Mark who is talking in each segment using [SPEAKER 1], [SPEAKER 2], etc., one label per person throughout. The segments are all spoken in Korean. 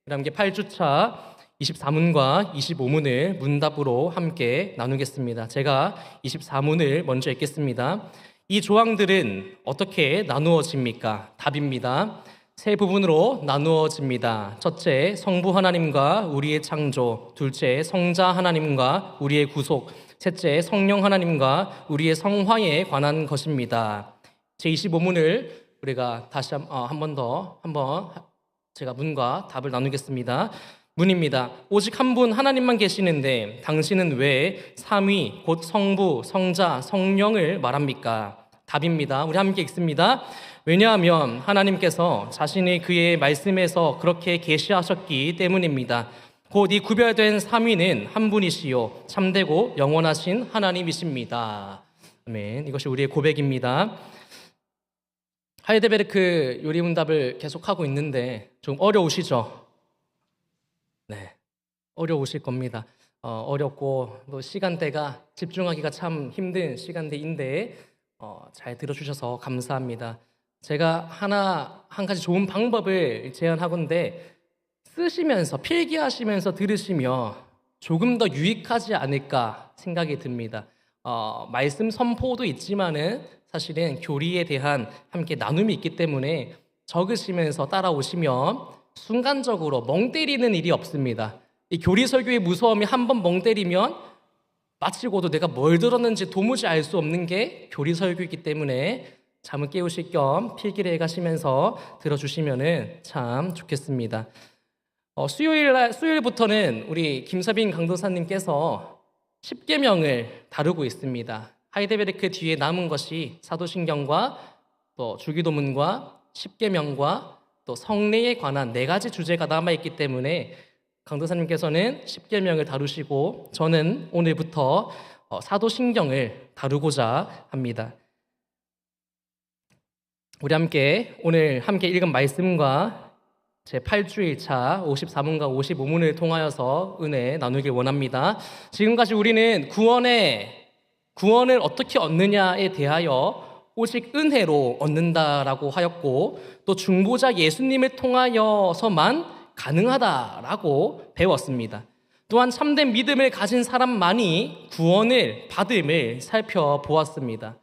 [SPEAKER 1] 함께 8주차 24문과 25문을 문답으로 함께 나누겠습니다. 제가 24문을 먼저 읽겠습니다. 이 조항들은 어떻게 나누어집니까? 답입니다. 세 부분으로 나누어집니다. 첫째, 성부 하나님과 우리의 창조. 둘째, 성자 하나님과 우리의 구속. 셋째, 성령 하나님과 우리의 성화에 관한 것입니다. 제25문을 우리가 다시 한번 제가 문과 답을 나누겠습니다. 문입니다. 오직 한 분 하나님만 계시는데 당신은 왜 삼위 곧 성부, 성자, 성령을 말합니까? 답입니다. 우리 함께 읽습니다. 왜냐하면 하나님께서 자신이 그의 말씀에서 그렇게 계시하셨기 때문입니다. 곧 이 구별된 삼위는 한 분이시요 참되고 영원하신 하나님이십니다. 아멘. 이것이 우리의 고백입니다. 하이델베르크 요리문답을 계속하고 있는데 좀 어려우시죠? 네, 어려우실 겁니다. 어렵고 또 시간대가 집중하기가 참 힘든 시간대인데 잘 들어주셔서 감사합니다. 제가 한 가지 좋은 방법을 제안하건데 쓰시면서 필기하시면서 들으시면 조금 더 유익하지 않을까 생각이 듭니다. 말씀 선포도 있지만은 사실은 교리에 대한 함께 나눔이 있기 때문에 적으시면서 따라오시면 순간적으로 멍 때리는 일이 없습니다. 이 교리 설교의 무서움이 한번 멍 때리면 마치고도 내가 뭘 들었는지 도무지 알 수 없는 게 교리 설교이기 때문에 잠을 깨우실 겸 필기를 해가시면서 들어주시면 참 좋겠습니다. 수요일부터는 우리 김서빈 강도사님께서 십계명을 다루고 있습니다. 하이델베르크 뒤에 남은 것이 사도신경과 또 주기도문과 십계명과 또 성례에 관한 4가지 주제가 남아있기 때문에 강도사님께서는 십계명을 다루시고 저는 오늘부터 사도신경을 다루고자 합니다. 우리 오늘 함께 읽은 말씀과 제 8주일차 54문과 55문을 통하여서 은혜 나누길 원합니다. 지금까지 우리는 구원을 어떻게 얻느냐에 대하여 오직 은혜로 얻는다라고 하였고 또 중보자 예수님을 통하여서만 가능하다라고 배웠습니다. 또한 참된 믿음을 가진 사람만이 구원을 받음을 살펴보았습니다.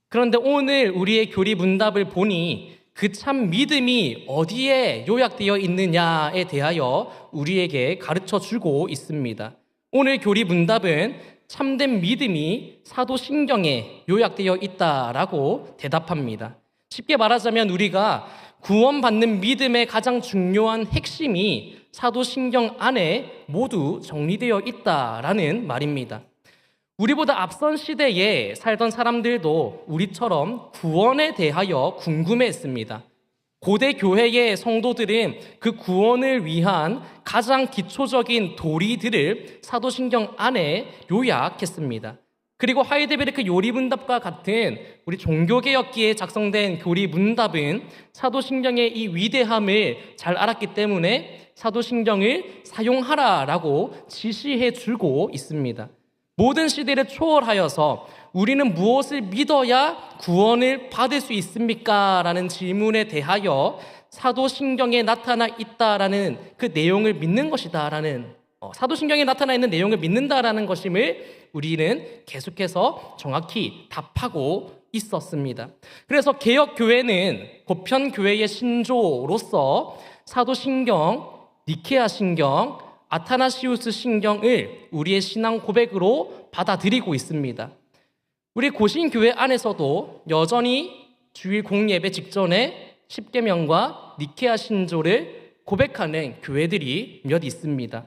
[SPEAKER 1] 그런데 오늘 우리의 교리 문답을 보니 그 참 믿음이 어디에 요약되어 있느냐에 대하여 우리에게 가르쳐 주고 있습니다. 오늘 교리 문답은 참된 믿음이 사도신경에 요약되어 있다라고 대답합니다. 쉽게 말하자면 우리가 구원받는 믿음의 가장 중요한 핵심이 사도신경 안에 모두 정리되어 있다라는 말입니다. 우리보다 앞선 시대에 살던 사람들도 우리처럼 구원에 대하여 궁금해했습니다. 고대 교회의 성도들은 그 구원을 위한 가장 기초적인 도리들을 사도신경 안에 요약했습니다. 그리고 하이델베르크 요리문답과 같은 우리 종교개혁기에 작성된 교리문답은 사도신경의 이 위대함을 잘 알았기 때문에 사도신경을 사용하라라고 지시해 주고 있습니다. 모든 시대를 초월하여서 우리는 무엇을 믿어야 구원을 받을 수 있습니까? 라는 질문에 대하여 사도신경에 나타나 있다라는 그 내용을 믿는 것이다라는 사도신경에 나타나 있는 내용을 믿는다라는 것임을 우리는 계속해서 정확히 답하고 있었습니다. 그래서 개혁교회는 보편교회의 신조로서 사도신경, 니케아 신경, 아타나시우스 신경을 우리의 신앙 고백으로 받아들이고 있습니다. 우리 고신교회 안에서도 여전히 주일 공예배 직전에 십계명과 니케아 신조를 고백하는 교회들이 몇 있습니다.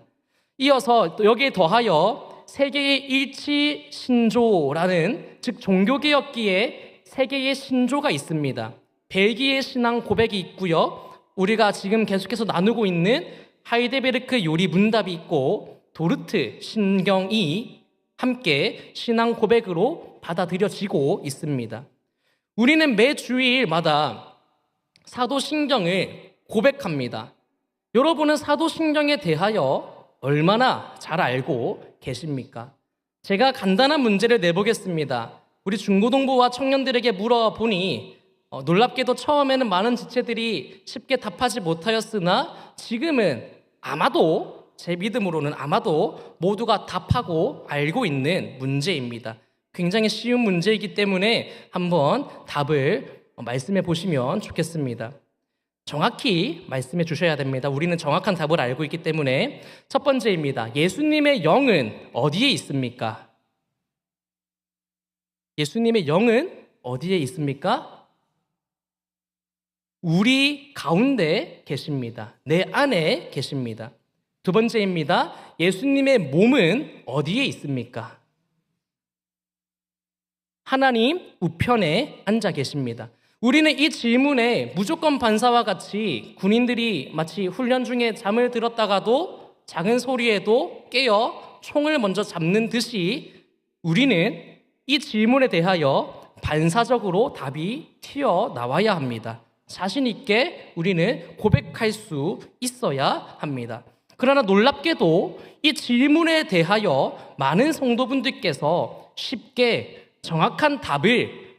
[SPEAKER 1] 이어서 또 여기에 더하여 세계의 일치 신조라는 즉 종교개혁기에 세계의 신조가 있습니다. 벨기에 신앙 고백이 있고요. 우리가 지금 계속해서 나누고 있는 하이델베르크 요리 문답이 있고 도르트 신경이 함께 신앙 고백으로 받아들여지고 있습니다. 우리는 매 주일마다 사도신경을 고백합니다. 여러분은 사도신경에 대하여 얼마나 잘 알고 계십니까? 제가 간단한 문제를 내보겠습니다. 우리 중고등부와 청년들에게 물어보니 놀랍게도 처음에는 많은 지체들이 쉽게 답하지 못하였으나 지금은 아마도 제 믿음으로는 아마도 모두가 답하고 알고 있는 문제입니다. 굉장히 쉬운 문제이기 때문에 한번 답을 말씀해 보시면 좋겠습니다. 정확히 말씀해 주셔야 됩니다. 우리는 정확한 답을 알고 있기 때문에. 첫 번째입니다. 예수님의 영은 어디에 있습니까? 예수님의 영은 어디에 있습니까? 우리 가운데 계십니다. 내 안에 계십니다. 두 번째입니다. 예수님의 몸은 어디에 있습니까? 하나님 우편에 앉아 계십니다. 우리는 이 질문에 무조건 반사와 같이 군인들이 마치 훈련 중에 잠을 들었다가도 작은 소리에도 깨어 총을 먼저 잡는 듯이 우리는 이 질문에 대하여 반사적으로 답이 튀어나와야 합니다. 자신 있게 우리는 고백할 수 있어야 합니다. 그러나 놀랍게도 이 질문에 대하여 많은 성도분들께서 쉽게 정확한 답을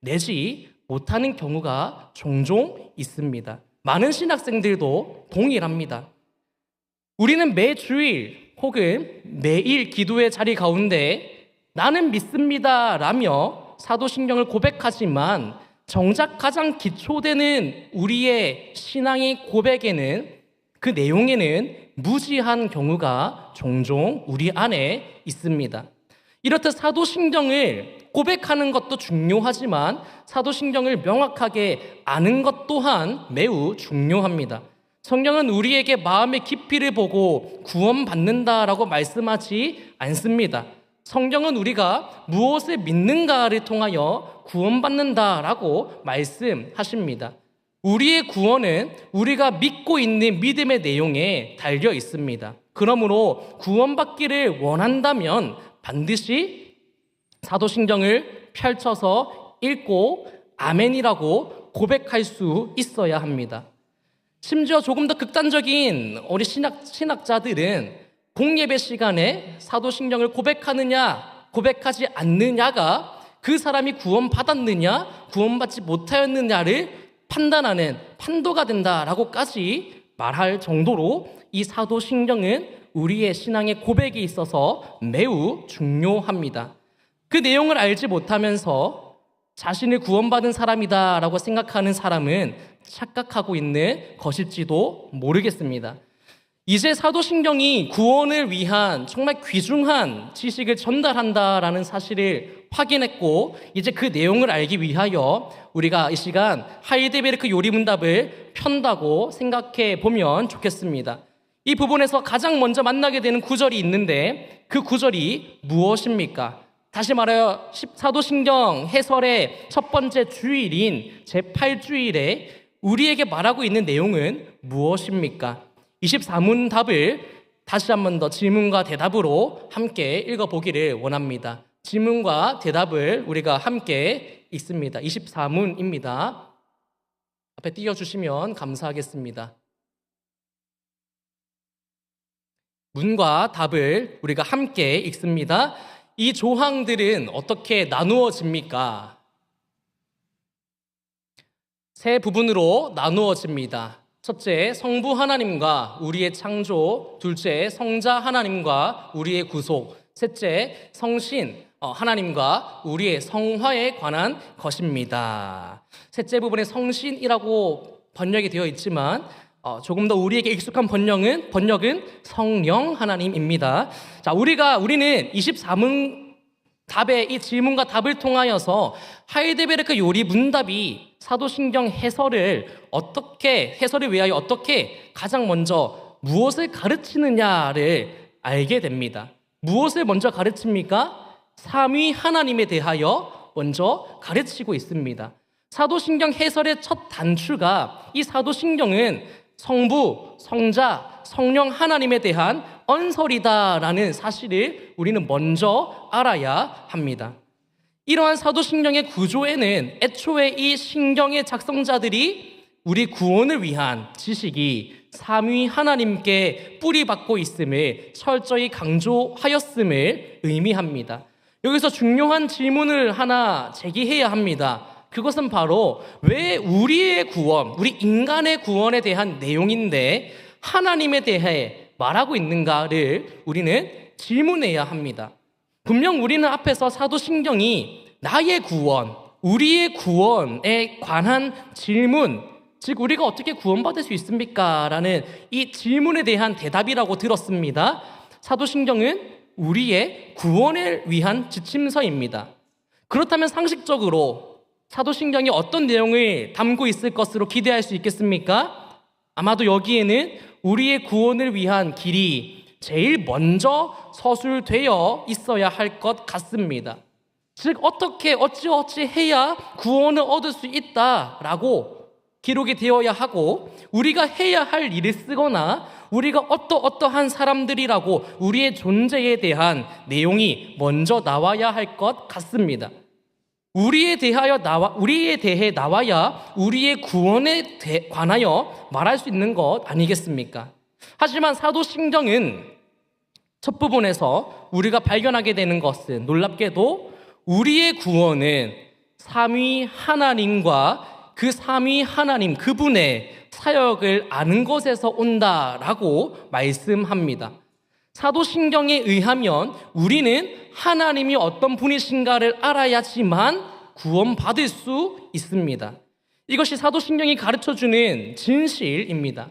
[SPEAKER 1] 내지 못하는 경우가 종종 있습니다. 많은 신학생들도 동일합니다. 우리는 매주일 혹은 매일 기도의 자리 가운데 나는 믿습니다 라며 사도신경을 고백하지만 정작 가장 기초되는 우리의 신앙의 고백에는 그 내용에는 무지한 경우가 종종 우리 안에 있습니다. 이렇듯 사도신경을 고백하는 것도 중요하지만 사도신경을 명확하게 아는 것 또한 매우 중요합니다. 성경은 우리에게 마음의 깊이를 보고 구원받는다라고 말씀하지 않습니다. 성경은 우리가 무엇을 믿는가를 통하여 구원받는다라고 말씀하십니다. 우리의 구원은 우리가 믿고 있는 믿음의 내용에 달려 있습니다. 그러므로 구원받기를 원한다면 반드시 사도신경을 펼쳐서 읽고 아멘이라고 고백할 수 있어야 합니다. 심지어 조금 더 극단적인 우리 신학자들은 공예배 시간에 사도신경을 고백하느냐 고백하지 않느냐가 그 사람이 구원받았느냐 구원받지 못하였느냐를 판단하는 판도가 된다라고까지 말할 정도로 이 사도신경은 우리의 신앙의 고백에 있어서 매우 중요합니다. 그 내용을 알지 못하면서 자신을 구원받은 사람이다라고 생각하는 사람은 착각하고 있는 것일지도 모르겠습니다. 이제 사도신경이 구원을 위한 정말 귀중한 지식을 전달한다라는 사실을 확인했고 이제 그 내용을 알기 위하여 우리가 이 시간 하이델베르크 요리문답을 편다고 생각해 보면 좋겠습니다. 이 부분에서 가장 먼저 만나게 되는 구절이 있는데 그 구절이 무엇입니까? 다시 말하여 사도신경 해설의 첫 번째 주일인 제8주일에 우리에게 말하고 있는 내용은 무엇입니까? 24문 답을 다시 한 번 더 질문과 대답으로 함께 읽어보기를 원합니다. 질문과 대답을 우리가 함께 읽습니다. 24문입니다. 앞에 띄워주시면 감사하겠습니다. 문과 답을 우리가 함께 읽습니다. 이 조항들은 어떻게 나누어집니까? 세 부분으로 나누어집니다. 첫째, 성부 하나님과 우리의 창조. 둘째, 성자 하나님과 우리의 구속. 셋째, 성신 하나님과 우리의 성화에 관한 것입니다. 셋째 부분에 성신이라고 번역이 되어 있지만 조금 더 우리에게 익숙한 번역은 성령 하나님입니다. 자, 우리는 24문 답의 이 질문과 답을 통하여서 하이델베르크 요리 문답이 사도신경 해설을 위하여 어떻게 가장 먼저 무엇을 가르치느냐를 알게 됩니다. 무엇을 먼저 가르칩니까? 삼위 하나님에 대하여 먼저 가르치고 있습니다. 사도신경 해설의 첫 단추가 이 사도신경은 성부, 성자, 성령 하나님에 대한 언설이다라는 사실을 우리는 먼저 알아야 합니다. 이러한 사도신경의 구조에는 애초에 이 신경의 작성자들이 우리 구원을 위한 지식이 삼위 하나님께 뿌리박고 있음을 철저히 강조하였음을 의미합니다. 여기서 중요한 질문을 하나 제기해야 합니다. 그것은 바로 왜 우리의 구원, 우리 인간의 구원에 대한 내용인데 하나님에 대해 말하고 있는가를 우리는 질문해야 합니다. 분명 우리는 앞에서 사도신경이 나의 구원, 우리의 구원에 관한 질문, 즉 우리가 어떻게 구원받을 수 있습니까? 라는 이 질문에 대한 대답이라고 들었습니다. 사도신경은 우리의 구원을 위한 지침서입니다. 그렇다면 상식적으로 사도신경이 어떤 내용을 담고 있을 것으로 기대할 수 있겠습니까? 아마도 여기에는 우리의 구원을 위한 길이 제일 먼저 서술되어 있어야 할 것 같습니다. 즉 어떻게 어찌어찌 해야 구원을 얻을 수 있다라고 기록이 되어야 하고, 우리가 해야 할 일을 쓰거나 우리가 어떠한 사람들이라고 우리의 존재에 대한 내용이 먼저 나와야 할 것 같습니다. 우리에 대해 나와야 우리의 구원에 관하여 말할 수 있는 것 아니겠습니까? 하지만 사도신경은 첫 부분에서 우리가 발견하게 되는 것은 놀랍게도 우리의 구원은 삼위 하나님과 그 삼위 하나님 그분의 사역을 아는 것에서 온다라고 말씀합니다. 사도신경에 의하면 우리는 하나님이 어떤 분이신가를 알아야지만 구원받을 수 있습니다. 이것이 사도신경이 가르쳐주는 진실입니다.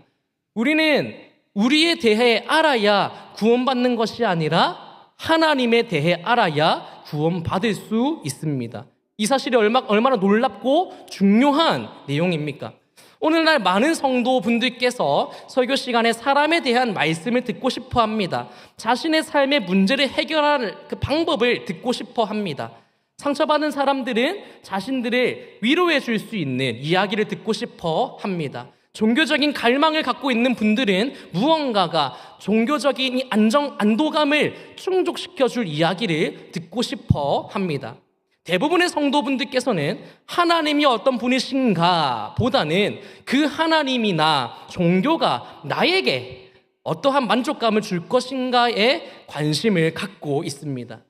[SPEAKER 1] 우리는 우리에 대해 알아야 구원받는 것이 아니라 하나님에 대해 알아야 구원받을 수 있습니다. 이 사실이 얼마나 놀랍고 중요한 내용입니까? 오늘날 많은 성도분들께서 설교 시간에 사람에 대한 말씀을 듣고 싶어 합니다. 자신의 삶의 문제를 해결할 그 방법을 듣고 싶어 합니다. 상처받은 사람들은 자신들을 위로해 줄 수 있는 이야기를 듣고 싶어 합니다. 종교적인 갈망을 갖고 있는 분들은 무언가가 종교적인 안도감을 충족시켜 줄 이야기를 듣고 싶어 합니다. 대부분의 성도분들께서는 하나님이 어떤 분이신가 보다는 그 하나님이나 종교가 나에게 어떠한 만족감을 줄 것인가에 관심을 갖고 있습니다.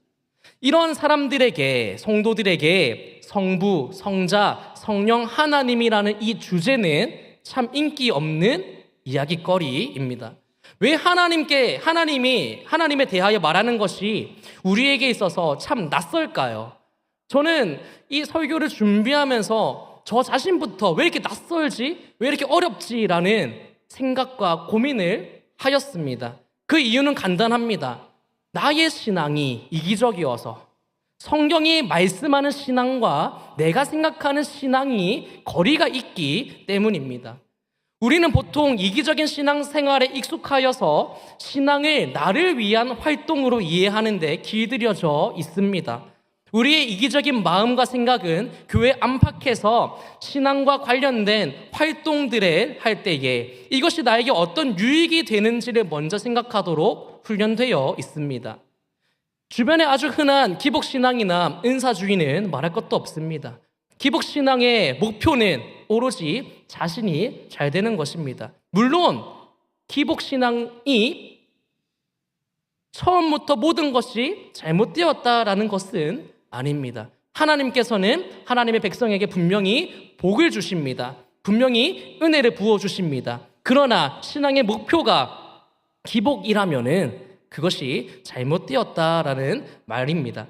[SPEAKER 1] 이런 사람들에게, 성도들에게 성부, 성자, 성령 하나님이라는 이 주제는 참 인기 없는 이야기거리입니다. 왜 하나님에 대하여 말하는 것이 우리에게 있어서 참 낯설까요? 저는 이 설교를 준비하면서 저 자신부터 왜 이렇게 낯설지? 왜 이렇게 어렵지라는 생각과 고민을 하였습니다. 그 이유는 간단합니다. 나의 신앙이 이기적이어서, 성경이 말씀하는 신앙과 내가 생각하는 신앙이 거리가 있기 때문입니다. 우리는 보통 이기적인 신앙생활에 익숙하여서 신앙을 나를 위한 활동으로 이해하는 데 길들여져 있습니다. 우리의 이기적인 마음과 생각은 교회 안팎에서 신앙과 관련된 활동들을 할 때에 이것이 나에게 어떤 유익이 되는지를 먼저 생각하도록 훈련되어 있습니다. 주변에 아주 흔한 기복신앙이나 은사주의는 말할 것도 없습니다. 기복신앙의 목표는 오로지 자신이 잘 되는 것입니다. 물론 기복신앙이 처음부터 모든 것이 잘못되었다라는 것은 아닙니다. 하나님께서는 하나님의 백성에게 분명히 복을 주십니다. 분명히 은혜를 부어주십니다. 그러나 신앙의 목표가 기복이라면은 그것이 잘못되었다라는 말입니다.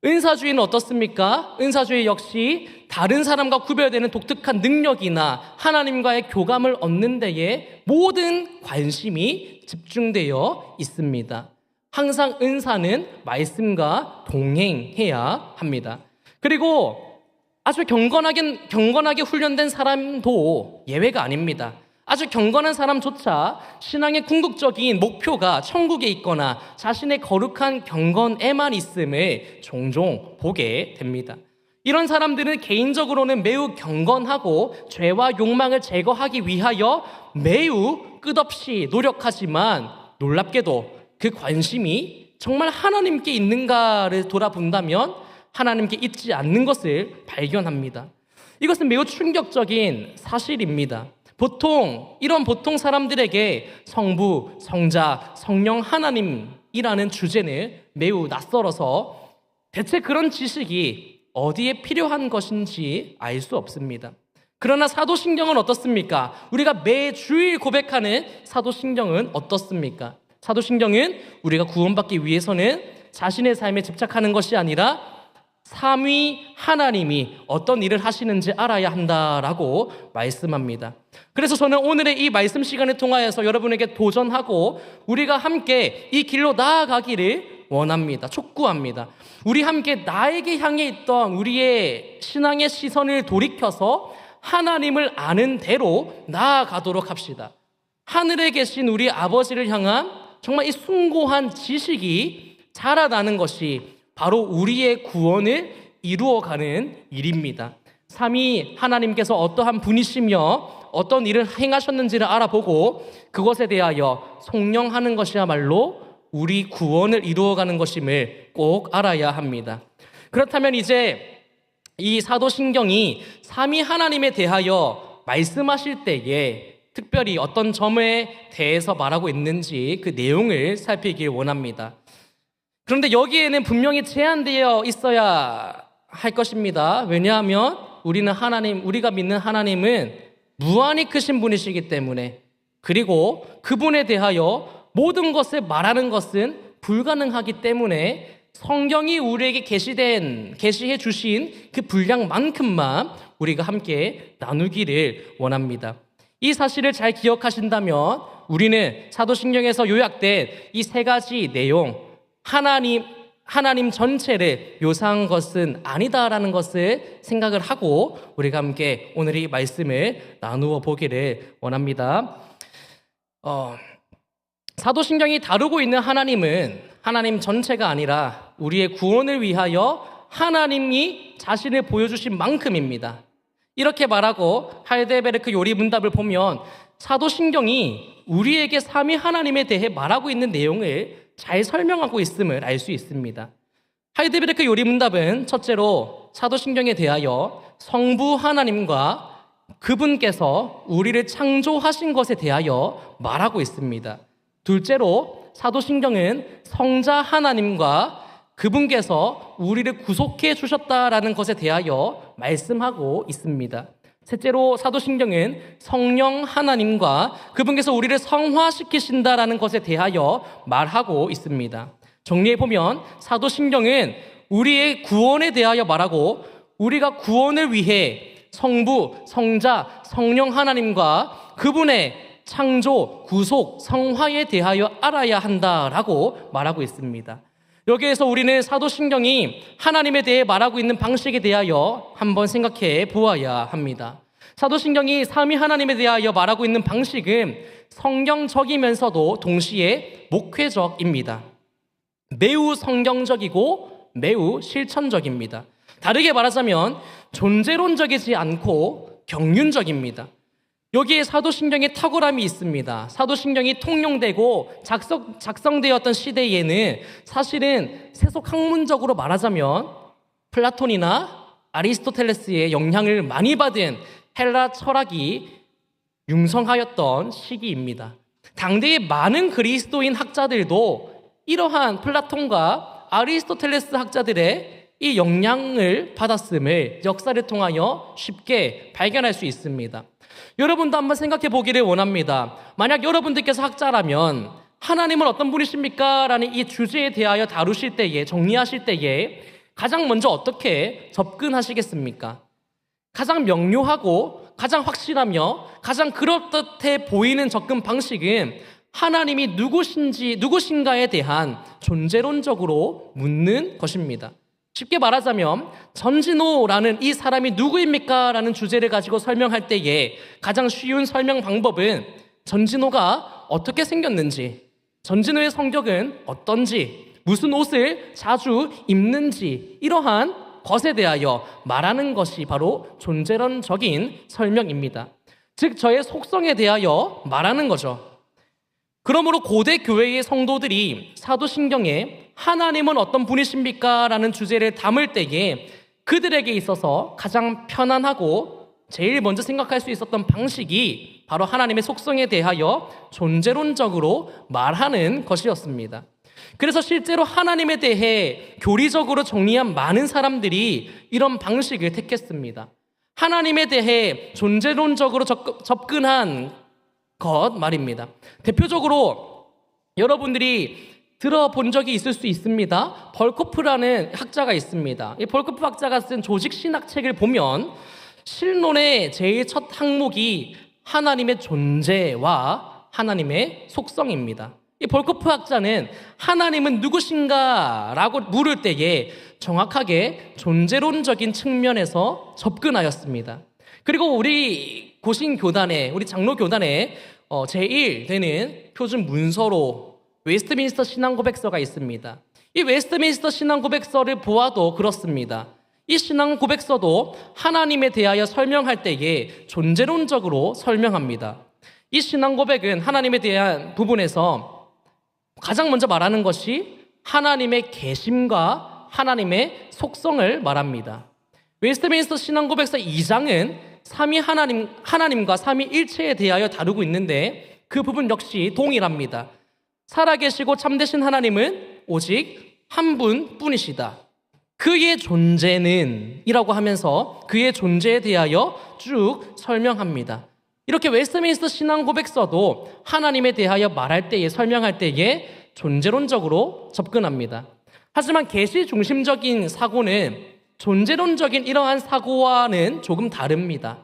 [SPEAKER 1] 은사주의는 어떻습니까? 은사주의 역시 다른 사람과 구별되는 독특한 능력이나 하나님과의 교감을 얻는 데에 모든 관심이 집중되어 있습니다. 항상 은사는 말씀과 동행해야 합니다. 그리고 아주 경건하게 훈련된 사람도 예외가 아닙니다. 아주 경건한 사람조차 신앙의 궁극적인 목표가 천국에 있거나 자신의 거룩한 경건에만 있음을 종종 보게 됩니다. 이런 사람들은 개인적으로는 매우 경건하고 죄와 욕망을 제거하기 위하여 매우 끝없이 노력하지만 놀랍게도 그 관심이 정말 하나님께 있는가를 돌아본다면 하나님께 있지 않는 것을 발견합니다. 이것은 매우 충격적인 사실입니다. 이런 보통 사람들에게 성부, 성자, 성령 하나님이라는 주제는 매우 낯설어서 대체 그런 지식이 어디에 필요한 것인지 알 수 없습니다. 그러나 사도신경은 어떻습니까? 우리가 매주일 고백하는 사도신경은 어떻습니까? 사도신경은 우리가 구원받기 위해서는 자신의 삶에 집착하는 것이 아니라 삼위 하나님이 어떤 일을 하시는지 알아야 한다라고 말씀합니다. 그래서 저는 오늘의 이 말씀 시간을 통하여서 여러분에게 도전하고 우리가 함께 이 길로 나아가기를 원합니다. 촉구합니다. 우리 함께 나에게 향해 있던 우리의 신앙의 시선을 돌이켜서 하나님을 아는 대로 나아가도록 합시다. 하늘에 계신 우리 아버지를 향한 정말 이 숭고한 지식이 자라나는 것이 바로 우리의 구원을 이루어가는 일입니다. 삼위 하나님께서 어떠한 분이시며 어떤 일을 행하셨는지를 알아보고 그것에 대하여 송영하는 것이야말로 우리 구원을 이루어가는 것임을 꼭 알아야 합니다. 그렇다면 이제 이 사도신경이 삼위 하나님에 대하여 말씀하실 때에 특별히 어떤 점에 대해서 말하고 있는지 그 내용을 살피길 원합니다. 그런데 여기에는 분명히 제한되어 있어야 할 것입니다. 왜냐하면 우리가 믿는 하나님은 무한히 크신 분이시기 때문에, 그리고 그분에 대하여 모든 것을 말하는 것은 불가능하기 때문에 성경이 우리에게 계시해 주신 그 분량만큼만 우리가 함께 나누기를 원합니다. 이 사실을 잘 기억하신다면 우리는 사도신경에서 요약된 이 세 가지 내용, 하나님 전체를 묘사한 것은 아니다라는 것을 생각을 하고 우리가 함께 오늘 이 말씀을 나누어 보기를 원합니다. 사도신경이 다루고 있는 하나님은 하나님 전체가 아니라 우리의 구원을 위하여 하나님이 자신을 보여주신 만큼입니다. 이렇게 말하고 하이델베르크 요리문답을 보면 사도신경이 우리에게 삼위 하나님에 대해 말하고 있는 내용을 잘 설명하고 있음을 알 수 있습니다. 하이델베르크 요리문답은 첫째로 사도신경에 대하여 성부 하나님과 그분께서 우리를 창조하신 것에 대하여 말하고 있습니다. 둘째로 사도신경은 성자 하나님과 그분께서 우리를 구속해 주셨다라는 것에 대하여 말씀하고 있습니다. 셋째로 사도신경은 성령 하나님과 그분께서 우리를 성화시키신다라는 것에 대하여 말하고 있습니다. 정리해보면 사도신경은 우리의 구원에 대하여 말하고 우리가 구원을 위해 성부, 성자, 성령 하나님과 그분의 창조, 구속, 성화에 대하여 알아야 한다라고 말하고 있습니다. 여기에서 우리는 사도신경이 하나님에 대해 말하고 있는 방식에 대하여 한번 생각해 보아야 합니다. 사도신경이 삼위 하나님에 대하여 말하고 있는 방식은 성경적이면서도 동시에 목회적입니다. 매우 성경적이고 매우 실천적입니다. 다르게 말하자면 존재론적이지 않고 경륜적입니다. 여기에 사도신경의 탁월함이 있습니다. 사도신경이 통용되고 작성되었던 시대에는 사실은 세속학문적으로 말하자면 플라톤이나 아리스토텔레스의 영향을 많이 받은 헬라 철학이 융성하였던 시기입니다. 당대의 많은 그리스도인 학자들도 이러한 플라톤과 아리스토텔레스 학자들의 이 영향을 받았음을 역사를 통하여 쉽게 발견할 수 있습니다. 여러분도 한번 생각해 보기를 원합니다. 만약 여러분들께서 학자라면 하나님은 어떤 분이십니까? 라는 이 주제에 대하여 다루실 때에, 정리하실 때에 가장 먼저 어떻게 접근하시겠습니까? 가장 명료하고 가장 확실하며 가장 그럴듯해 보이는 접근 방식은 하나님이 누구신가에 대한 존재론적으로 묻는 것입니다. 쉽게 말하자면 전진호라는 이 사람이 누구입니까? 라는 주제를 가지고 설명할 때에 가장 쉬운 설명 방법은 전진호가 어떻게 생겼는지, 전진호의 성격은 어떤지, 무슨 옷을 자주 입는지, 이러한 것에 대하여 말하는 것이 바로 존재론적인 설명입니다. 즉 저의 속성에 대하여 말하는 거죠. 그러므로 고대 교회의 성도들이 사도신경에 하나님은 어떤 분이십니까? 라는 주제를 담을 때에 그들에게 있어서 가장 편안하고 제일 먼저 생각할 수 있었던 방식이 바로 하나님의 속성에 대하여 존재론적으로 말하는 것이었습니다. 그래서 실제로 하나님에 대해 교리적으로 정리한 많은 사람들이 이런 방식을 택했습니다. 하나님에 대해 존재론적으로 접근한 것 말입니다. 대표적으로 여러분들이 들어본 적이 있을 수 있습니다. 벌코프라는 학자가 있습니다. 이 벌코프 학자가 쓴 조직신학 책을 보면 실론의 제일 첫 항목이 하나님의 존재와 하나님의 속성입니다. 이 벌코프 학자는 하나님은 누구신가? 라고 물을 때에 정확하게 존재론적인 측면에서 접근하였습니다. 그리고 우리 고신교단에, 우리 장로교단에 제1 되는 표준 문서로 웨스트민스터 신앙고백서가 있습니다. 이 웨스트민스터 신앙고백서를 보아도 그렇습니다. 이 신앙고백서도 하나님에 대하여 설명할 때에 존재론적으로 설명합니다. 이 신앙고백은 하나님에 대한 부분에서 가장 먼저 말하는 것이 하나님의 계심과 하나님의 속성을 말합니다. 웨스트민스터 신앙고백서 2장은 하나님과 삼위일체에 대하여 다루고 있는데 그 부분 역시 동일합니다. 살아계시고 참되신 하나님은 오직 한 분뿐이시다. 그의 존재는 이라고 하면서 그의 존재에 대하여 쭉 설명합니다. 이렇게 웨스트민스터 신앙고백서도 하나님에 대하여 말할 때에, 설명할 때에 존재론적으로 접근합니다. 하지만 계시 중심적인 사고는 존재론적인 이러한 사고와는 조금 다릅니다.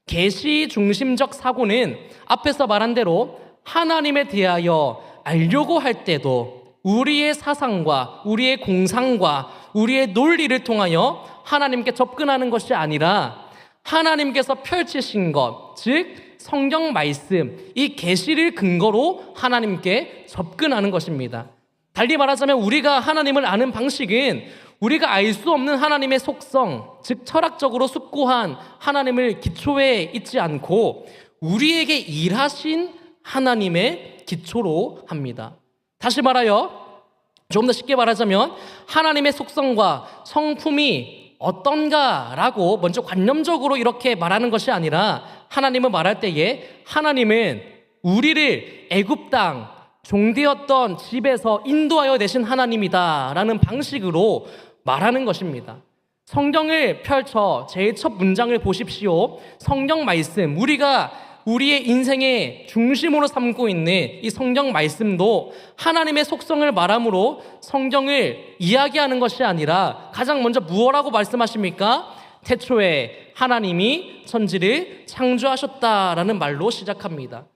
[SPEAKER 1] 계시 중심적 사고는 앞에서 말한 대로 하나님에 대하여 알려고 할 때도 우리의 사상과 우리의 공상과 우리의 논리를 통하여 하나님께 접근하는 것이 아니라 하나님께서 펼치신 것, 즉 성경 말씀, 이 계시를 근거로 하나님께 접근하는 것입니다. 달리 말하자면 우리가 하나님을 아는 방식은 우리가 알 수 없는 하나님의 속성, 즉 철학적으로 숭고한 하나님을 기초에 있지 않고 우리에게 일하신 하나님의 기초로 합니다. 다시 말하여 조금 더 쉽게 말하자면 하나님의 속성과 성품이 어떤가라고 먼저 관념적으로 이렇게 말하는 것이 아니라 하나님을 말할 때에 하나님은 우리를 애굽 땅 종되었던 집에서 인도하여 내신 하나님이다라는 방식으로 말하는 것입니다. 성경을 펼쳐 제일 첫 문장을 보십시오. 성경 말씀, 우리가 우리의 인생의 중심으로 삼고 있는 이 성경 말씀도 하나님의 속성을 말함으로 성경을 이야기하는 것이 아니라 가장 먼저 무엇라고 말씀하십니까? 태초에 하나님이 천지를 창조하셨다라는 말로 시작합니다.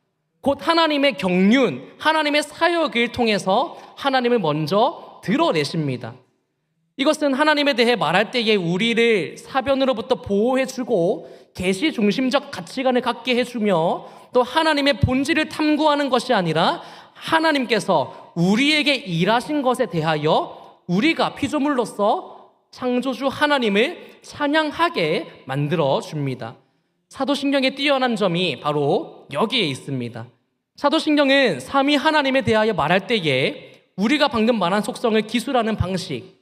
[SPEAKER 1] 곧 하나님의 경륜, 하나님의 사역을 통해서 하나님을 먼저 드러내십니다. 이것은 하나님에 대해 말할 때에 우리를 사변으로부터 보호해주고 계시 중심적 가치관을 갖게 해주며 또 하나님의 본질을 탐구하는 것이 아니라 하나님께서 우리에게 일하신 것에 대하여 우리가 피조물로서 창조주 하나님을 찬양하게 만들어줍니다. 사도신경의 뛰어난 점이 바로 여기에 있습니다. 사도신경은 삼위 하나님에 대하여 말할 때에 우리가 방금 말한 속성을 기술하는 방식,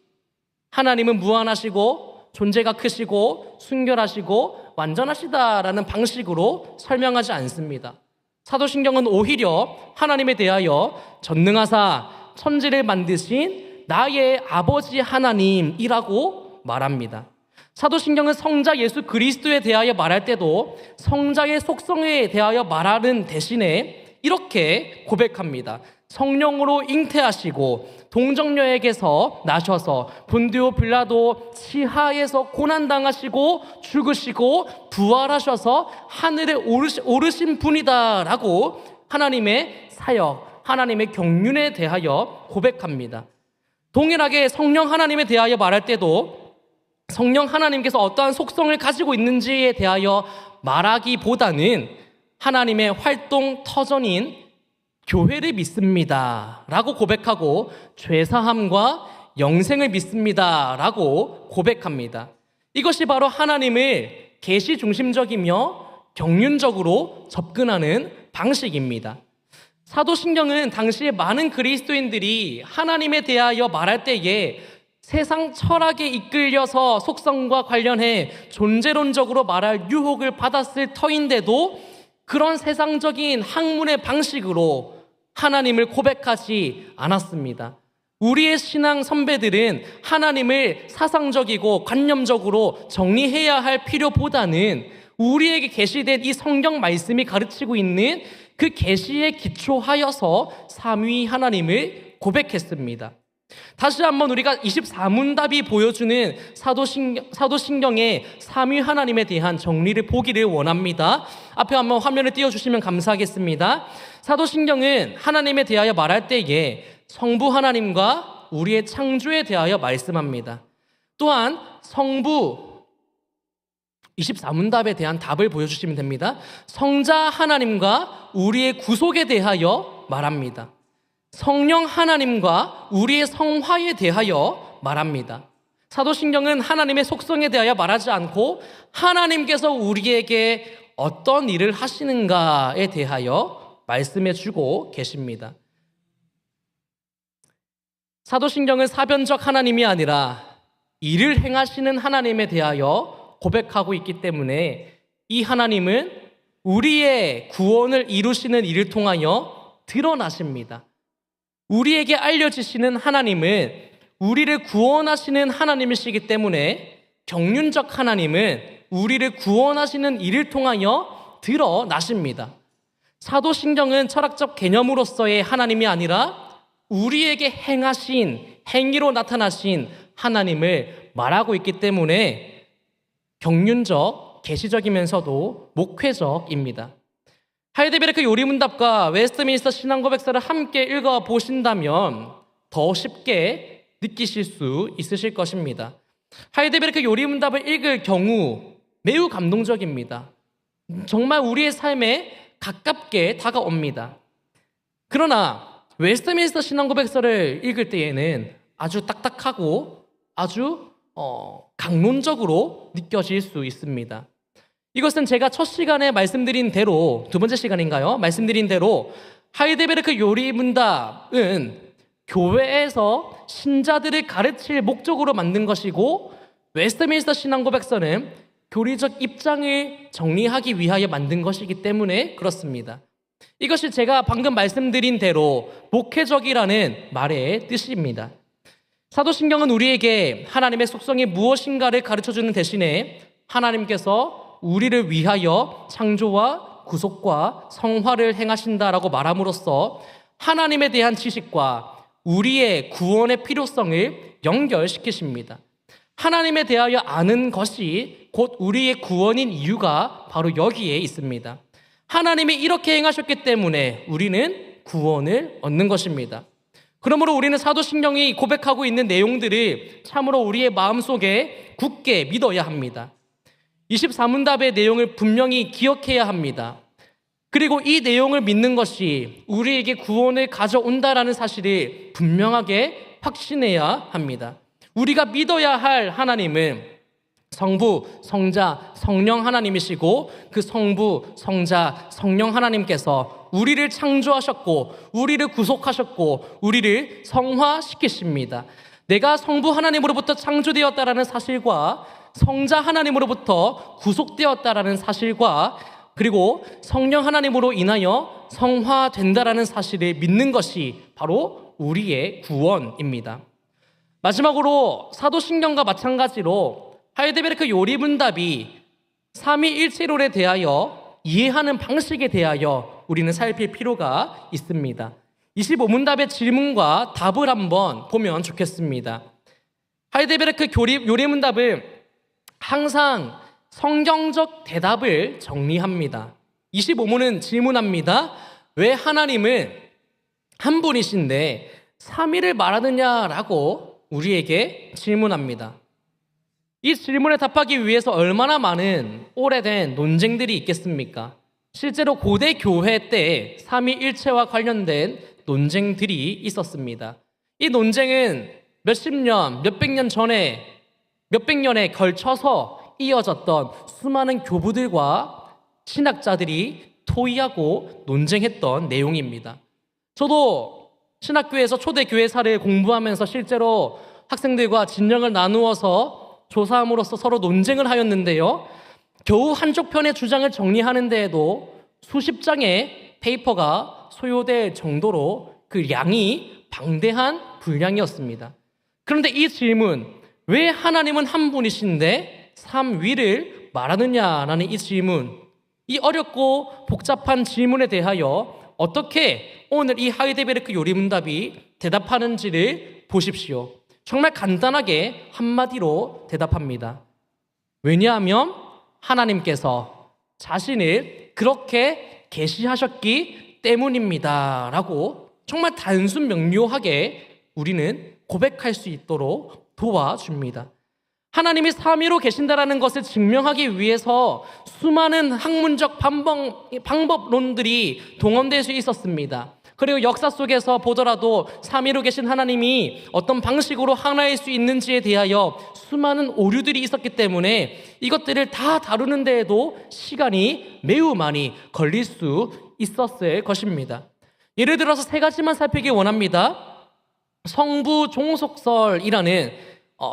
[SPEAKER 1] 하나님은 무한하시고 존재가 크시고 순결하시고 완전하시다라는 방식으로 설명하지 않습니다. 사도신경은 오히려 하나님에 대하여 전능하사 천지를 만드신 나의 아버지 하나님이라고 말합니다. 사도신경은 성자 예수 그리스도에 대하여 말할 때도 성자의 속성에 대하여 말하는 대신에 이렇게 고백합니다. 성령으로 잉태하시고 동정녀에게서 나셔서 본디오 빌라도 치하에서 고난당하시고 죽으시고 부활하셔서 하늘에 오르신 분이다라고 하나님의 사역, 하나님의 경륜에 대하여 고백합니다. 동일하게 성령 하나님에 대하여 말할 때도 성령 하나님께서 어떠한 속성을 가지고 있는지에 대하여 말하기보다는 하나님의 활동 터전인 교회를 믿습니다 라고 고백하고 죄사함과 영생을 믿습니다 라고 고백합니다. 이것이 바로 하나님을 계시 중심적이며 경륜적으로 접근하는 방식입니다. 사도신경은 당시에 많은 그리스도인들이 하나님에 대하여 말할 때에 세상 철학에 이끌려서 속성과 관련해 존재론적으로 말할 유혹을 받았을 터인데도 그런 세상적인 학문의 방식으로 하나님을 고백하지 않았습니다. 우리의 신앙 선배들은 하나님을 사상적이고 관념적으로 정리해야 할 필요보다는 우리에게 계시된 이 성경 말씀이 가르치고 있는 그 계시에 기초하여서 삼위 하나님을 고백했습니다. 다시 한번 우리가 24문답이 보여주는 사도신경의 삼위 하나님에 대한 정리를 보기를 원합니다. 앞에 한번 화면을 띄워주시면 감사하겠습니다. 사도신경은 하나님에 대하여 말할 때에 성부 하나님과 우리의 창조에 대하여 말씀합니다. 또한 성부 24문답에 대한 답을 보여주시면 됩니다. 성자 하나님과 우리의 구속에 대하여 말합니다. 성령 하나님과 우리의 성화에 대하여 말합니다. 사도신경은 하나님의 속성에 대하여 말하지 않고 하나님께서 우리에게 어떤 일을 하시는가에 대하여 말씀해 주고 계십니다. 사도신경은 사변적 하나님이 아니라 일을 행하시는 하나님에 대하여 고백하고 있기 때문에 이 하나님은 우리의 구원을 이루시는 일을 통하여 드러나십니다. 우리에게 알려지시는 하나님은 우리를 구원하시는 하나님이시기 때문에 경륜적 하나님은 우리를 구원하시는 일을 통하여 드러나십니다. 사도신경은 철학적 개념으로서의 하나님이 아니라 우리에게 행하신, 행위로 나타나신 하나님을 말하고 있기 때문에 경륜적, 계시적이면서도 목회적입니다. 하이델베르크 요리문답과 웨스트민스터 신앙고백서를 함께 읽어보신다면 더 쉽게 느끼실 수 있으실 것입니다. 하이델베르크 요리문답을 읽을 경우 매우 감동적입니다. 정말 우리의 삶에 가깝게 다가옵니다. 그러나 웨스트민스터 신앙고백서를 읽을 때에는 아주 딱딱하고 아주 강론적으로 느껴질 수 있습니다. 이것은 제가 첫 시간에 말씀드린 대로, 두 번째 시간인가요? 말씀드린 대로 하이델베르크 요리문답은 교회에서 신자들을 가르칠 목적으로 만든 것이고 웨스트민스터 신앙고백서는 교리적 입장을 정리하기 위하여 만든 것이기 때문에 그렇습니다. 이것이 제가 방금 말씀드린 대로 목회적이라는 말의 뜻입니다. 사도신경은 우리에게 하나님의 속성이 무엇인가를 가르쳐주는 대신에 하나님께서 우리를 위하여 창조와 구속과 성화를 행하신다라고 말함으로써 하나님에 대한 지식과 우리의 구원의 필요성을 연결시키십니다. 하나님에 대하여 아는 것이 곧 우리의 구원인 이유가 바로 여기에 있습니다. 하나님이 이렇게 행하셨기 때문에 우리는 구원을 얻는 것입니다. 그러므로 우리는 사도신경이 고백하고 있는 내용들을 참으로 우리의 마음속에 굳게 믿어야 합니다. 24문답의 내용을 분명히 기억해야 합니다. 그리고 이 내용을 믿는 것이 우리에게 구원을 가져온다라는 사실을 분명하게 확신해야 합니다. 우리가 믿어야 할 하나님은 성부, 성자, 성령 하나님이시고 그 성부, 성자, 성령 하나님께서 우리를 창조하셨고 우리를 구속하셨고 우리를 성화시키십니다. 내가 성부 하나님으로부터 창조되었다라는 사실과 성자 하나님으로부터 구속되었다라는 사실과 그리고 성령 하나님으로 인하여 성화된다라는 사실을 믿는 것이 바로 우리의 구원입니다. 마지막으로 사도신경과 마찬가지로 하이델베르크 요리문답이 삼위일체론에 대하여 이해하는 방식에 대하여 우리는 살필 필요가 있습니다. 25문답의 질문과 답을 한번 보면 좋겠습니다. 하이델베르크 요리문답은 항상 성경적 대답을 정리합니다. 25문은 질문합니다. 왜 하나님은 한 분이신데 삼위를 말하느냐라고 우리에게 질문합니다. 이 질문에 답하기 위해서 얼마나 많은 오래된 논쟁들이 있겠습니까? 실제로 고대 교회 때 삼위일체와 관련된 논쟁들이 있었습니다. 이 논쟁은 몇십 년, 몇백 년 전에 몇백 년에 걸쳐서 이어졌던 수많은 교부들과 신학자들이 토의하고 논쟁했던 내용입니다. 저도 신학교에서 초대교회사를 공부하면서 실제로 학생들과 진영을 나누어서 조사함으로써 서로 논쟁을 하였는데요. 겨우 한쪽 편의 주장을 정리하는 데에도 수십 장의 페이퍼가 소요될 정도로 그 양이 방대한 분량이었습니다. 그런데 이 질문, 왜 하나님은 한 분이신데 삶 위를 말하느냐라는 이 질문, 이 어렵고 복잡한 질문에 대하여 어떻게 오늘 이 하이데베르크 요리문답이 대답하는지를 보십시오. 정말 간단하게 한마디로 대답합니다. 왜냐하면 하나님께서 자신을 그렇게 계시하셨기 때문입니다 라고 정말 단순 명료하게 우리는 고백할 수 있도록 도와줍니다. 하나님이 삼위로 계신다라는 것을 증명하기 위해서 수많은 학문적 방법론들이 동원될 수 있었습니다. 그리고 역사 속에서 보더라도 삼위로 계신 하나님이 어떤 방식으로 하나일 수 있는지에 대하여 수많은 오류들이 있었기 때문에 이것들을 다 다루는 데에도 시간이 매우 많이 걸릴 수 있었을 것입니다. 예를 들어서 세 가지만 살피기 원합니다. 성부 종속설이라는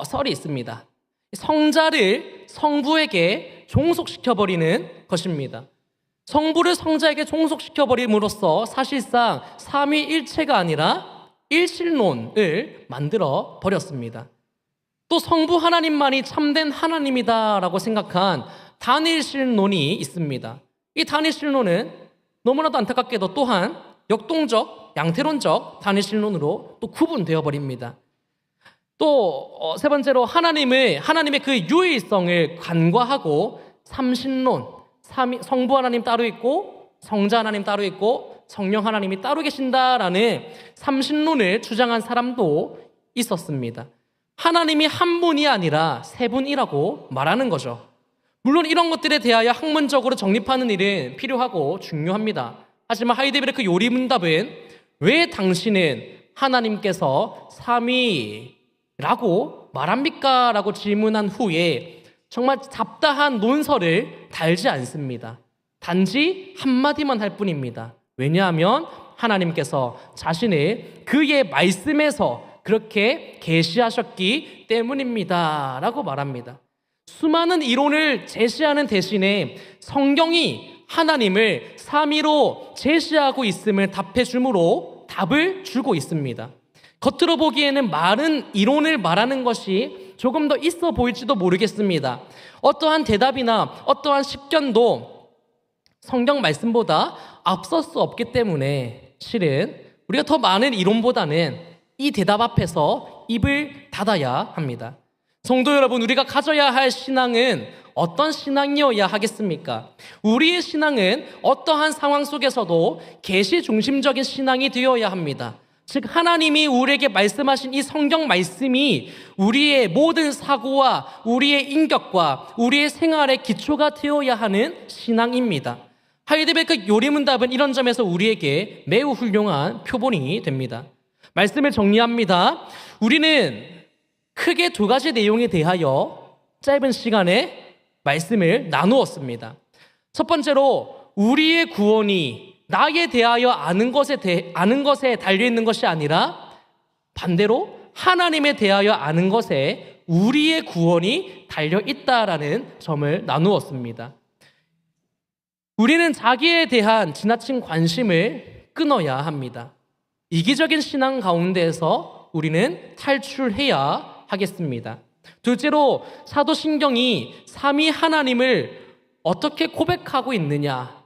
[SPEAKER 1] 설이 있습니다. 성자를 성부에게 종속시켜버리는 것입니다. 성부를 성자에게 종속시켜버림으로써 사실상 삼위일체가 아니라 일실론을 만들어 버렸습니다. 또 성부 하나님만이 참된 하나님이다라고 생각한 단일실론이 있습니다. 이 단일실론은 너무나도 안타깝게도 또한 역동적, 양태론적 단일실론으로 또 구분되어 버립니다. 또 세 번째로 하나님의 그 유일성을 간과하고 삼신론, 성부 하나님 따로 있고 성자 하나님 따로 있고 성령 하나님이 따로 계신다라는 삼신론을 주장한 사람도 있었습니다. 하나님이 한 분이 아니라 세 분이라고 말하는 거죠. 물론 이런 것들에 대하여 학문적으로 정립하는 일은 필요하고 중요합니다. 하지만 하이데베르크 요리문답은 왜 당신은 하나님께서 삼위라고 말합니까? 라고 질문한 후에 정말 잡다한 논설을 달지 않습니다. 단지 한마디만 할 뿐입니다. 왜냐하면 하나님께서 자신을 그의 말씀에서 그렇게 계시하셨기 때문입니다 라고 말합니다. 수많은 이론을 제시하는 대신에 성경이 하나님을 삼위로 제시하고 있음을 답해주므로 답을 주고 있습니다. 겉으로 보기에는 많은 이론을 말하는 것이 조금 더 있어 보일지도 모르겠습니다. 어떠한 대답이나 어떠한 식견도 성경 말씀보다 앞설 수 없기 때문에 실은 우리가 더 많은 이론보다는 이 대답 앞에서 입을 닫아야 합니다. 성도 여러분, 우리가 가져야 할 신앙은 어떤 신앙이어야 하겠습니까? 우리의 신앙은 어떠한 상황 속에서도 계시 중심적인 신앙이 되어야 합니다. 즉 하나님이 우리에게 말씀하신 이 성경 말씀이 우리의 모든 사고와 우리의 인격과 우리의 생활의 기초가 되어야 하는 신앙입니다. 하이데베르크 요리문답은 이런 점에서 우리에게 매우 훌륭한 표본이 됩니다. 말씀을 정리합니다. 우리는 크게 두 가지 내용에 대하여 짧은 시간에 말씀을 나누었습니다. 첫 번째로 우리의 구원이 나에 대하여 아는 것에 달려있는 것이 아니라 반대로 하나님에 대하여 아는 것에 우리의 구원이 달려있다라는 점을 나누었습니다. 우리는 자기에 대한 지나친 관심을 끊어야 합니다. 이기적인 신앙 가운데에서 우리는 탈출해야 하겠습니다. 둘째로 사도신경이 삼위 하나님을 어떻게 고백하고 있느냐,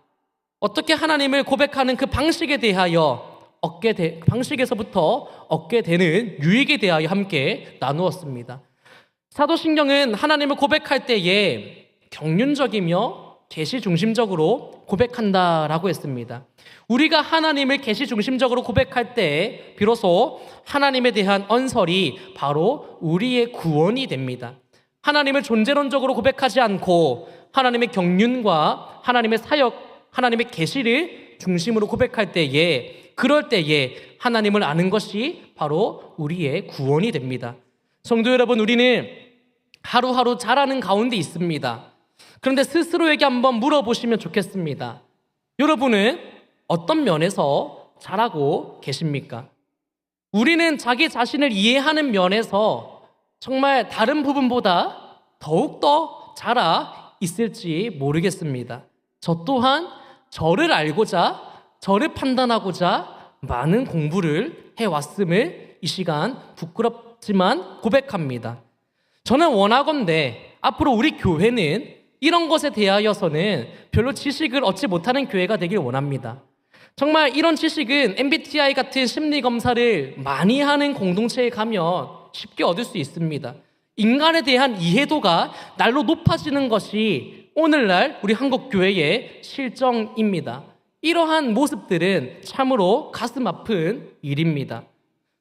[SPEAKER 1] 어떻게 하나님을 고백하는 그 방식에 대하여 방식에서부터 얻게 되는 유익에 대하여 함께 나누었습니다. 사도신경은 하나님을 고백할 때에 경륜적이며 계시 중심적으로 고백한다라고 했습니다. 우리가 하나님을 계시 중심적으로 고백할 때 비로소 하나님에 대한 언설이 바로 우리의 구원이 됩니다. 하나님을 존재론적으로 고백하지 않고 하나님의 경륜과 하나님의 사역, 하나님의 계시를 중심으로 고백할 때에, 그럴 때에 하나님을 아는 것이 바로 우리의 구원이 됩니다. 성도 여러분, 우리는 하루하루 자라는 가운데 있습니다. 그런데 스스로에게 한번 물어보시면 좋겠습니다. 여러분은 어떤 면에서 자라고 계십니까? 우리는 자기 자신을 이해하는 면에서 정말 다른 부분보다 더욱더 자라 있을지 모르겠습니다. 저 또한 저를 알고자, 저를 판단하고자 많은 공부를 해왔음을 이 시간 부끄럽지만 고백합니다. 저는 원하건대 앞으로 우리 교회는 이런 것에 대하여서는 별로 지식을 얻지 못하는 교회가 되길 원합니다. 정말 이런 지식은 MBTI 같은 심리검사를 많이 하는 공동체에 가면 쉽게 얻을 수 있습니다. 인간에 대한 이해도가 날로 높아지는 것이 오늘날 우리 한국교회의 실정입니다. 이러한 모습들은 참으로 가슴 아픈 일입니다.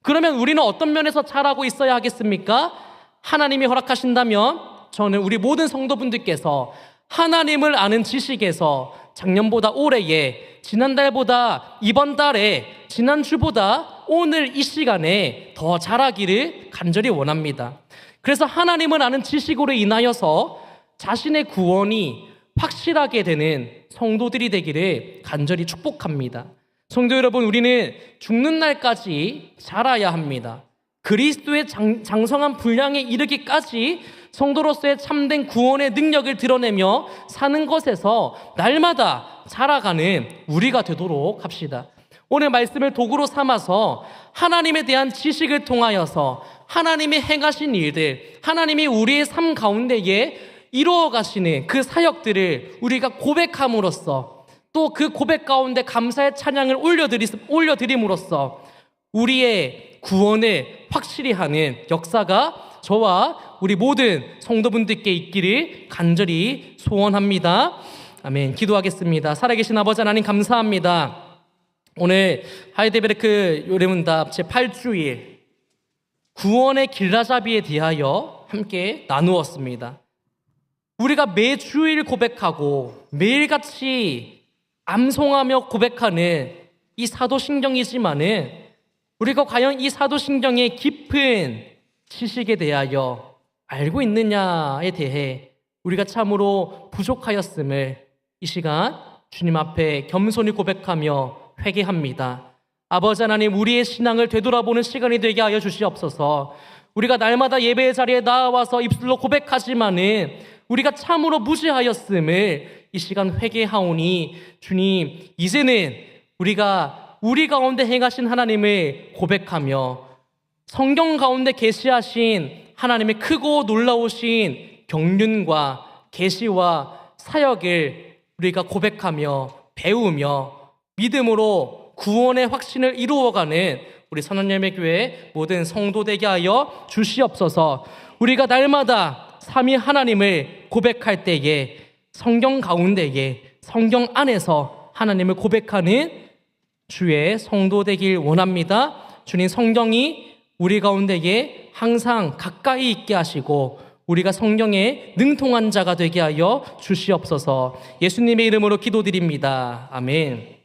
[SPEAKER 1] 그러면 우리는 어떤 면에서 잘하고 있어야 하겠습니까? 하나님이 허락하신다면 저는 우리 모든 성도분들께서 하나님을 아는 지식에서 작년보다 올해에, 지난달보다 이번 달에, 지난주보다 오늘 이 시간에 더 잘하기를 간절히 원합니다. 그래서 하나님을 아는 지식으로 인하여서 자신의 구원이 확실하게 되는 성도들이 되기를 간절히 축복합니다. 성도 여러분, 우리는 죽는 날까지 자라야 합니다. 그리스도의 장성한 분량에 이르기까지 성도로서의 참된 구원의 능력을 드러내며 사는 것에서 날마다 자라가는 우리가 되도록 합시다. 오늘 말씀을 도구로 삼아서 하나님에 대한 지식을 통하여서 하나님이 행하신 일들, 하나님이 우리의 삶 가운데에 이루어 가시는 그 사역들을 우리가 고백함으로써, 또 그 고백 가운데 감사의 찬양을 올려드림으로써 우리의 구원을 확실히 하는 역사가 저와 우리 모든 성도분들께 있기를 간절히 소원합니다. 아멘. 기도하겠습니다. 살아계신 아버지 하나님, 감사합니다. 오늘 하이델베르크 요리문답 제8주일 구원의 길라잡이에 대하여 함께 나누었습니다. 우리가 매주일 고백하고 매일같이 암송하며 고백하는 이 사도신경이지만은 우리가 과연 이 사도신경의 깊은 지식에 대하여 알고 있느냐에 대해 우리가 참으로 부족하였음을 이 시간 주님 앞에 겸손히 고백하며 회개합니다. 아버지 하나님, 우리의 신앙을 되돌아보는 시간이 되게 하여 주시옵소서. 우리가 날마다 예배의 자리에 나와서 입술로 고백하지만은 우리가 참으로 무지하였음을 이 시간 회개하오니 주님, 이제는 우리가 우리 가운데 행하신 하나님을 고백하며 성경 가운데 계시하신 하나님의 크고 놀라우신 경륜과 계시와 사역을 우리가 고백하며 배우며 믿음으로 구원의 확신을 이루어가는 우리 선언예배교회 모든 성도 되게 하여 주시옵소서. 우리가 날마다 삼위 하나님을 고백할 때에 성경 가운데에, 성경 안에서 하나님을 고백하는 주의 성도 되길 원합니다. 주님, 성경이 우리 가운데에 항상 가까이 있게 하시고 우리가 성경에 능통한 자가 되게 하여 주시옵소서. 예수님의 이름으로 기도드립니다. 아멘.